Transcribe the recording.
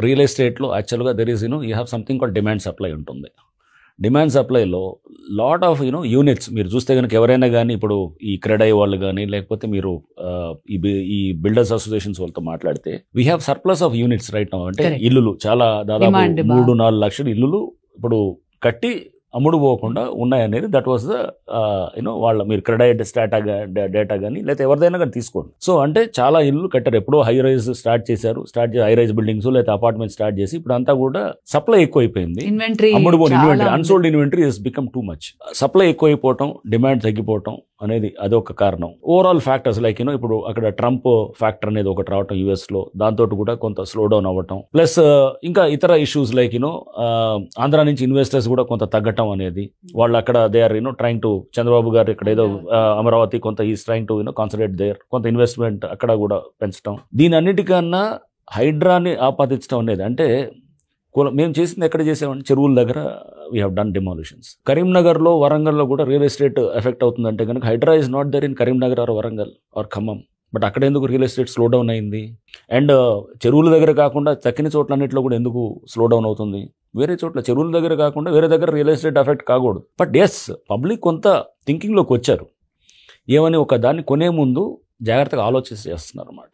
Real ఎస్టేట్లో యాక్చువల్గా there is you have something call demand supply ఉంటుంది. డిమాండ్ సప్లైలో లాట్ ఆఫ్ యూనిట్స్ మీరు చూస్తే కనుక ఎవరైనా కానీ ఇప్పుడు ఈ క్రెడై వాళ్ళు కానీ లేకపోతే మీరు ఈ బిల్డర్స్ అసోసియేషన్స్ వాళ్ళతో మాట్లాడితే we have surplus of units right now. అంటే Correct. ఇల్లులు చాలా దాదాపు Demand 3-4 లక్షల ఇల్లులు ఇప్పుడు కట్టి అమ్ముడు పోకుండా ఉన్నాయనేది దట్ వాస్ ద వాళ్ళ మీరు క్రెడైట్ డేటా కానీ లేకపోతే ఎవరిదైనా కానీ తీసుకోండి. సో అంటే చాలా ఇల్లు కట్టారు, ఎప్పుడో హై రైజ్ స్టార్ట్ చేశారు, హై రైజ్ బిల్డింగ్స్ లేకపోతే అపార్ట్మెంట్ స్టార్ట్ చేసి ఇప్పుడు అంతా కూడా సప్లై ఎక్కువైపోయింది. ఇన్వెంటరీ అమ్ముడు పోని inventory, unsold inventory is become too much. Supply ఎక్కువైపోవటం, డిమాండ్ తగ్గిపోవటం అనేది అదొక కారణం. ఓవరాల్ ఫ్యాక్టర్స్ లైక్ ఇప్పుడు అక్కడ ట్రంప్ ఫ్యాక్టర్ అనేది ఒకటి రావటం యుఎస్ లో, దాంతో కూడా కొంత స్లో డౌన్ అవ్వటం, ప్లస్ ఇంకా ఇతర ఇష్యూస్ లైక్ ఆంధ్ర నుంచి ఇన్వెస్టర్స్ కూడా కొంత తగ్గటం అనేది, వాళ్ళు అక్కడ they are trying to Chandrababu గారు ఇక్కడ ఏదో అమరావతి కొంత is trying to concentrate there, కొంత ఇన్వెస్ట్మెంట్ అక్కడ కూడా పెంచడం. దీని అన్నిటికన్నా హైడ్రాని ఆపాదించడం అనేది అంటే మేము చేసింది ఎక్కడ చేసామంటే చెరువుల దగ్గర వీ హ్యావ్ డన్ డిమాలిషన్స్. కరీంనగర్లో వరంగల్లో కూడా రియల్ ఎస్టేట్ ఎఫెక్ట్ అవుతుందంటే కనుక Hydraa is not there in Karimnagar or Warangal or Khammam. But అక్కడ ఎందుకు రియల్ ఎస్టేట్ స్లో డౌన్ అయింది? అండ్ చెరువుల దగ్గర కాకుండా తక్కిన చోట్లన్నింటిలో కూడా ఎందుకు స్లో డౌన్ అవుతుంది? వేరే చోట్ల చెరువుల దగ్గర కాకుండా వేరే దగ్గర రియల్ ఎస్టేట్ ఎఫెక్ట్ కాకూడదు. బట్ ఎస్, పబ్లిక్ కొంత థింకింగ్లోకి వచ్చారు, ఏమని ఒక దాన్ని కొనే ముందు జాగ్రత్తగా ఆలోచించి చేస్తున్నారు అన్నమాట.